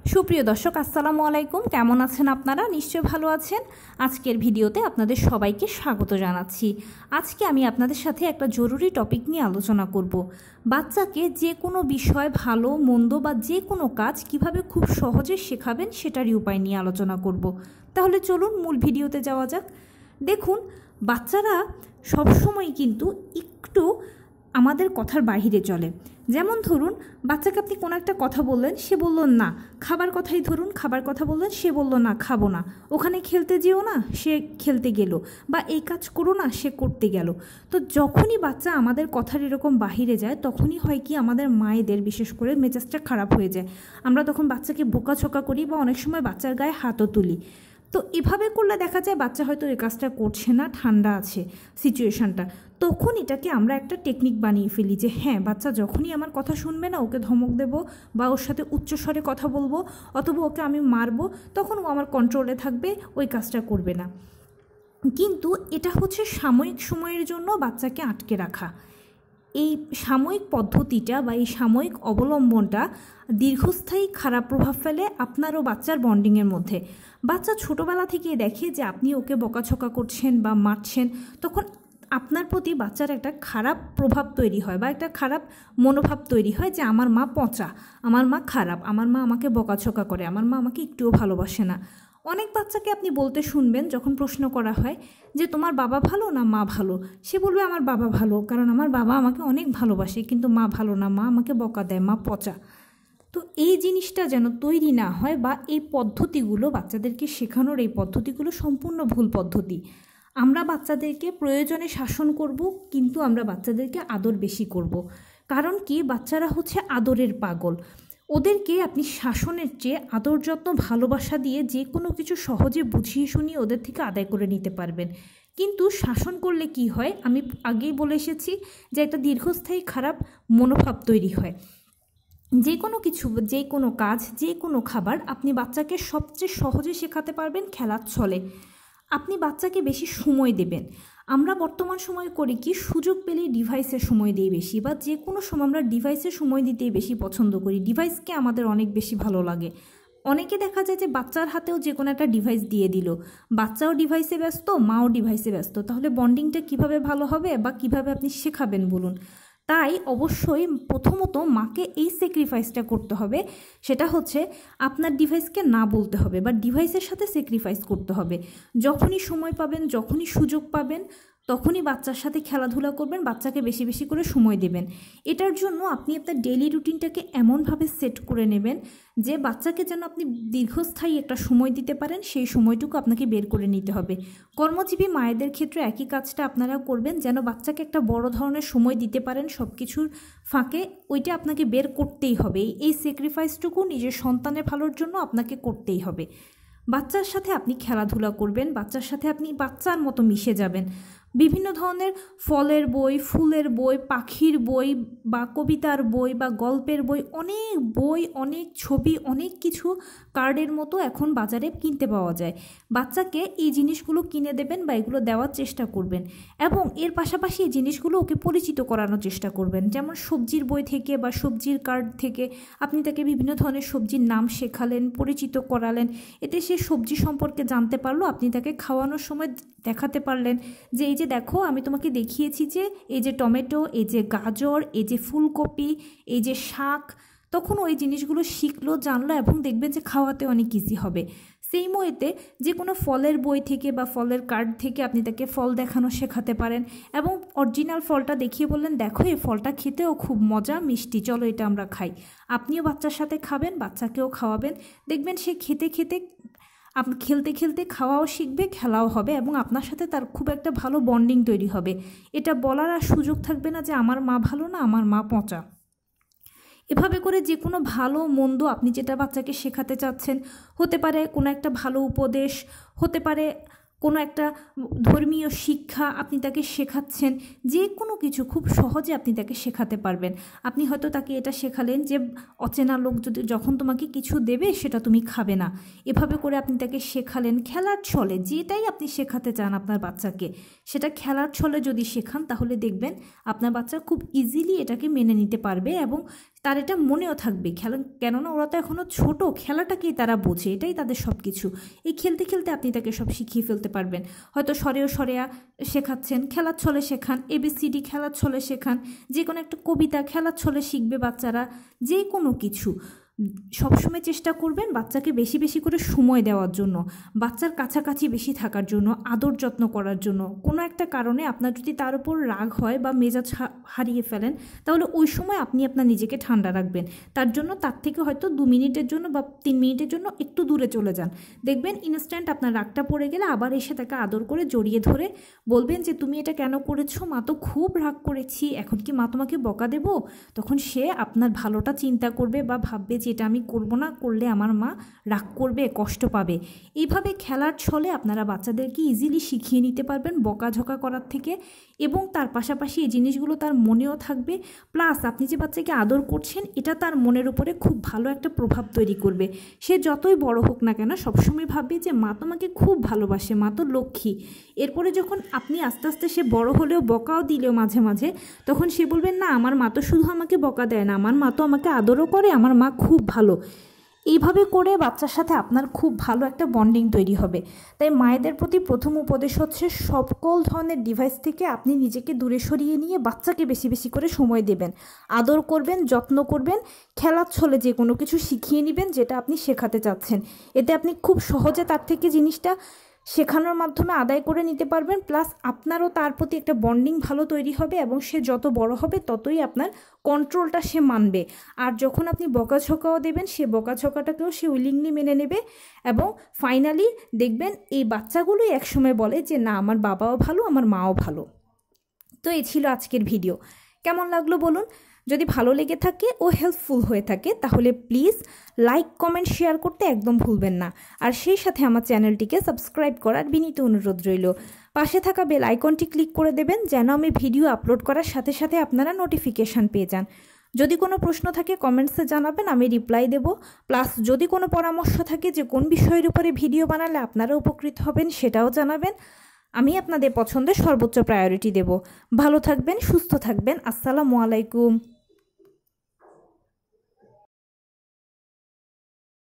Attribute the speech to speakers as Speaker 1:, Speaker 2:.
Speaker 1: সুপ্রিয় দর্শক আসসালামু আলাইকুম, কেমন আছেন আপনারা? নিশ্চয়ই ভালো আছেন। আজকের ভিডিওতে আপনাদের সবাইকে স্বাগত জানাচ্ছি। আজকে আমি আপনাদের সাথে একটা জরুরি টপিক নিয়ে আলোচনা করব। বাচ্চাকে যে কোনো বিষয়, ভালো মন্দ বা যে কোনো কাজ কিভাবে খুব সহজে শেখাবেন সেটারই উপায় নিয়ে আলোচনা করব। তাহলে চলুন মূল ভিডিওতে যাওয়া যাক। দেখুন, বাচ্চারা সবসময় কিন্তু একটু আমাদের কথার বাহিরে চলে। যেমন ধরুন, বাচ্চাকে আপনি কোনো একটা কথা বললেন, সে বলল না। খাবার কথাই ধরুন, খাবার কথা বললেন, সে বলল না খাবো না। ওখানে খেলতে যেও না, সে খেলতে গেল। বা এই কাজ করো না, সে করতে গেল। তো যখনই বাচ্চা আমাদের কথার এরকম বাহিরে যায়, তখনই হয় কি, আমাদের মায়েদের বিশেষ করে মেজাজটা খারাপ হয়ে যায়। আমরা তখন বাচ্চাকে বোকাঝোকা করি বা অনেক সময় বাচ্চার গায়ে হাতও তুলি। তো এভাবে করলে দেখা যায় বাচ্চা হয়তো এই কাজটা করছে না, ঠান্ডা আছে সিচুয়েশানটা। তখন এটাকে আমরা একটা টেকনিক বানিয়ে ফেলি যে হ্যাঁ, বাচ্চা যখনই আমার কথা শুনবে না, ওকে ধমক দেব বা ওর সাথে উচ্চস্বরে কথা বলবো অথবা ওকে আমি মারবো, তখন ও আমার কন্ট্রোলে থাকবে, ওই কাজটা করবে না। কিন্তু এটা হচ্ছে সাময়িক সময়ের জন্য বাচ্চাকে আটকে রাখা। এই সাময়িক পদ্ধতিটা বা এই সাময়িক অবলম্বনটা দীর্ঘস্থায়ী খারাপ প্রভাব ফেলে আপনার ও বাচ্চার বন্ডিংয়ের মধ্যে। বাচ্চা ছোটোবেলা থেকে দেখে যে আপনি ওকে বকাঝকা করছেন বা মারছেন, তখন আপনার প্রতি বাচ্চার একটা খারাপ প্রভাব তৈরি হয় বা একটা খারাপ মনোভাব তৈরি হয় যে আমার মা পচা, আমার মা খারাপ, আমার মা আমাকে বকাঝকা করে, আমার মা আমাকে একটুও ভালোবাসে না। অনেক বাচ্চাকে আপনি বলতে শুনবেন, যখন প্রশ্ন করা হয় যে তোমার বাবা ভালো না মা ভালো, সে বলবে আমার বাবা ভালো, কারণ আমার বাবা আমাকে অনেক ভালোবাসে, কিন্তু মা ভালো না, মা আমাকে বকা দেয়, মা পচা। তো এই জিনিসটা যেন তৈরি না হয় বা এই পদ্ধতিগুলো বাচ্চাদেরকে শেখানোর এই পদ্ধতিগুলো সম্পূর্ণ ভুল পদ্ধতি। আমরা বাচ্চাদেরকে প্রয়োজনে শাসন করব, কিন্তু আমরা বাচ্চাদেরকে আদর বেশি করব। কারণ কি, বাচ্চারা হচ্ছে আদরের পাগল। ওদেরকে আপনি শাসনের চেয়ে আদর যত্ন ভালোবাসা দিয়ে যে কোনো কিছু সহজে বুঝিয়ে শুনিয়ে ওদের থেকে আদায় করে নিতে পারবেন। কিন্তু শাসন করলে কি হয়, আমি আগেই বলে এসেছি যে একটা দীর্ঘস্থায়ী খারাপ মনোভাব তৈরি হয়। যে কোনো কিছু, যে কোনো কাজ, যে কোনো খাবার আপনি বাচ্চাকে সবচেয়ে সহজে শেখাতে পারবেন খেলার ছলে। আপনি বাচ্চাকে বেশি সময় দেবেন। আমরা বর্তমান সময়ে করি কি, সুযোগ পেলেই ডিভাইসের সময় দিই বেশি, বা যে কোনো সময় আমরা ডিভাইসের সময় দিতেই বেশি পছন্দ করি। ডিভাইসকে আমাদের অনেক বেশি ভালো লাগে। অনেকে দেখা যায় যে বাচ্চার হাতেও যে কোনো একটা ডিভাইস দিয়ে দিল, বাচ্চাও ডিভাইসে ব্যস্ত, মাও ডিভাইসে ব্যস্ত, তাহলে বন্ডিংটা কিভাবে ভালো হবে বা কিভাবে আপনি শেখাবেন বলুন? তাই অবশ্যই প্রথমত মাকে এই স্যাক্রিফাইসটা করতে হবে, সেটা হচ্ছে আপনার ডিভাইসকে না বলতে হবে বা ডিভাইসের সাথে স্যাক্রিফাইস করতে হবে। যখনই সময় পাবেন, যখনই সুযোগ পাবেন, তখনই বাচ্চার সাথে খেলাধুলা করবেন, বাচ্চাকে বেশি বেশি করে সময় দেবেন। এটার জন্য আপনি আপনার ডেইলি রুটিনটাকে এমনভাবে সেট করে নেবেন যে বাচ্চাকে যেন আপনি দীর্ঘস্থায়ী একটা সময় দিতে পারেন, সেই সময়টুকু আপনাকে বের করে নিতে হবে। কর্মজীবী মায়েদের ক্ষেত্রে একই কাজটা আপনারা করবেন, যেন বাচ্চাকে একটা বড় ধরনের সময় দিতে পারেন সব কিছুর ফাঁকে। ওইটা আপনাকে বের করতেই হবে। এই স্যাক্রিফাইসটুকু নিজের সন্তানের ভালোর জন্য আপনাকে করতেই হবে। বাচ্চার সাথে আপনি খেলাধুলা করবেন, বাচ্চার সাথে আপনি বাচ্চার মতো মিশে যাবেন। বিভিন্ন ধরনের ফলের বই, ফুলের বই, পাখির বই বা কবিতার বই বা গল্পের বই, অনেক ছবি, অনেক কিছু কার্ডের মতো এখন বাজারে কিনতে পাওয়া যায়। বাচ্চাকে এই জিনিসগুলো কিনে দেবেন বা এগুলো দেওয়ার চেষ্টা করবেন, এবং এর পাশাপাশি এই জিনিসগুলো ওকে পরিচিত করানোর চেষ্টা করবেন। যেমন সবজির বই থেকে বা সবজির কার্ড থেকে আপনি তাকে বিভিন্ন ধরনের সবজির নাম শেখালেন, পরিচিত করালেন। এতে সে সবজি সম্পর্কে জানতে পারলো, আপনি তাকে খাওয়ানোর সময় দেখাতে পারলেন যে এই যে দেখো, আমি তোমাকে দেখিয়েছি যে এই যে টমেটো, এই যে গাজর, এই যে ফুলকপি, এই যে শাক। তখন ওই জিনিসগুলো শিখলো, জানলো, এবং দেখবেন যে খাওয়াতে অনেক ইজি হবে। সেই ওয়েতে যে কোনো ফলের বই থেকে বা ফলের কার্ড থেকে আপনি তাকে ফল দেখানো শেখাতে পারেন, এবং অরিজিনাল ফলটা দেখিয়ে বললেন দেখো এই ফলটা খেতেও খুব মজা, মিষ্টি, চলো এটা আমরা খাই। আপনিও বাচ্চার সাথে খাবেন, বাচ্চাকেও খাওয়াবেন। দেখবেন সে খেতে খেতে, আপনি খেলতে খেলতে খাওয়াও শিখবে, খেলাও হবে, এবং আপনার সাথে তার খুব একটা ভালো বন্ডিং তৈরি হবে। এটা বলার আর সুযোগ থাকবে না যে আমার মা ভালো না, আমার মা পচা। এভাবে করে যে কোনো ভালো মন্দ আপনি যেটা বাচ্চাকে শেখাতে চাচ্ছেন, হতে পারে কোনো একটা ভালো উপদেশ, হতে পারে কোনো একটা ধর্মীয় শিক্ষা আপনি তাকে শেখাচ্ছেন, যে কোনো কিছু খুব সহজে আপনি তাকে শেখাতে পারবেন। আপনি হয়তো তাকে এটা শেখালেন যে অচেনা লোক যখন তোমাকে কিছু দেবে সেটা তুমি খাবে না। এভাবে করে আপনি তাকে শেখালেন খেলার ছলে, যেটাই আপনি শেখাতে চান আপনার বাচ্চাকে, সেটা খেলার ছলে যদি শেখান, তাহলে দেখবেন আপনার বাচ্চা খুব ইজিলি এটাকে মেনে নিতে পারবে এবং তার এটা মনেও থাকবে কেননা ওরা তো এখনও ছোট, খেলাটাকেই তারা বোঝে, এটাই তাদের সব কিছু। এই খেলতে খেলতে আপনি তাকে সব শিখিয়ে ফেলতে পারবেন। হয়তো সরেও সরেয়া শেখাচ্ছেন, খেলার ছলে শেখান, ABCD খেলার ছলে শেখান, যে কোনো একটা কবিতা খেলার ছলে শিখবে বাচ্চারা, যে কোনো কিছু। সবসময় চেষ্টা করবেন বাচ্চাকে বেশি বেশি করে সময় দেওয়ার জন্য, বাচ্চার কাছাকাছি বেশি থাকার জন্য, আদর যত্ন করার জন্য। কোনো একটা কারণে আপনার যদি তার উপর রাগ হয় বা মেজাজ হারিয়ে ফেলেন, তাহলে ওই সময় আপনি আপনার নিজেকে ঠান্ডা রাখবেন। তার জন্য তার থেকে হয়তো 2 মিনিটের জন্য বা 3 মিনিটের জন্য একটু দূরে চলে যান। দেখবেন ইনস্ট্যান্ট আপনার রাগটা পড়ে গেলে আবার এসে তাকে আদর করে জড়িয়ে ধরে বলবেন যে তুমি এটা কেন করেছো, মা তো খুব রাগ করেছি, এখন কি মা তোমাকে বকা দেবো? তখন সে আপনার ভালোটা চিন্তা করবে বা ভাববে যে এটা আমি করবো না, করলে আমার মা রাগ করবে, কষ্ট পাবে। এইভাবে খেলার ছলে আপনারা বাচ্চাদেরকে ইজিলি শিখিয়ে নিতে পারবেন বকাঝকা করার থেকে, এবং তার পাশাপাশি এই জিনিসগুলো তার মনেও থাকবে। প্লাস আপনি যে বাচ্চাকে আদর করছেন এটা তার মনের উপরে খুব ভালো একটা প্রভাব তৈরি করবে। সে যতই বড় হোক না কেন সবসময় ভাববে যে মা তোমাকে খুব ভালোবাসে, মা তো লক্ষ্মী। এরপরে যখন আপনি আস্তে আস্তে সে বড় হলেও বকাও দিলেও মাঝে মাঝে, তখন সে বলবেন না আমার মা তো শুধু আমাকে বকা দেয় না, আমার মা তো আমাকে আদরও করে, আমার মা খুব ভালো। এইভাবে করে বাচ্চার সাথে আপনার খুব ভালো একটা বন্ডিং তৈরি হবে। তাই মায়েদের প্রতি প্রথম উপদেশ হচ্ছে সকল ধরনের ডিভাইস থেকে আপনি নিজেকে দূরে সরিয়ে নিয়ে বাচ্চাকে বেশি বেশি করে সময় দেবেন, আদর করবেন, যত্ন করবেন, খেলার ছলে যে কোনো কিছু শিখিয়ে নেবেন যেটা আপনি শেখাতে চাচ্ছেন। এতে আপনি খুব সহজে তার থেকে জিনিসটা শেখানোর মাধ্যমে আদায় করে নিতে পারবেন। প্লাস আপনারও তার প্রতি একটা বন্ডিং ভালো তৈরি হবে, এবং সে যত বড় হবে ততই আপনার কন্ট্রোলটা সে মানবে। আর যখন আপনি বকাঝকাও দেবেন, সে বকাঝকাটাকেও সে উইলিংলি মেনে নেবে। এবং ফাইনালি দেখবেন এই বাচ্চাগুলোই একসময় বলে যে না আমার বাবাও ভালো, আমার মাও ভালো। তো এই ছিল আজকের ভিডিও। কেমন লাগলো বলুন? যদি ভালো লেগে থাকে ও হেল্পফুল হয়ে থাকে তাহলে প্লিজ লাইক, কমেন্ট, শেয়ার করতে একদম ভুলবেন না। আর সেই সাথে আমার চ্যানেলটিকে সাবস্ক্রাইব করার বিনীত অনুরোধ রইল। পাশে থাকা বেল আইকনটি ক্লিক করে দেবেন যেন আমি ভিডিও আপলোড করার সাথে সাথে আপনারা নোটিফিকেশান পেয়ে যান। যদি কোনো প্রশ্ন থাকে কমেন্টসে জানাবেন, আমি রিপ্লাই দেব। প্লাস যদি কোনো পরামর্শ থাকে যে কোন বিষয়ের উপরে ভিডিও বানালে আপনারা উপকৃত হবেন সেটাও জানাবেন। আমি আপনাদের পছন্দের সর্বোচ্চ প্রায়োরিটি দেব। ভালো থাকবেন, সুস্থ থাকবেন। আসসালামু আলাইকুম।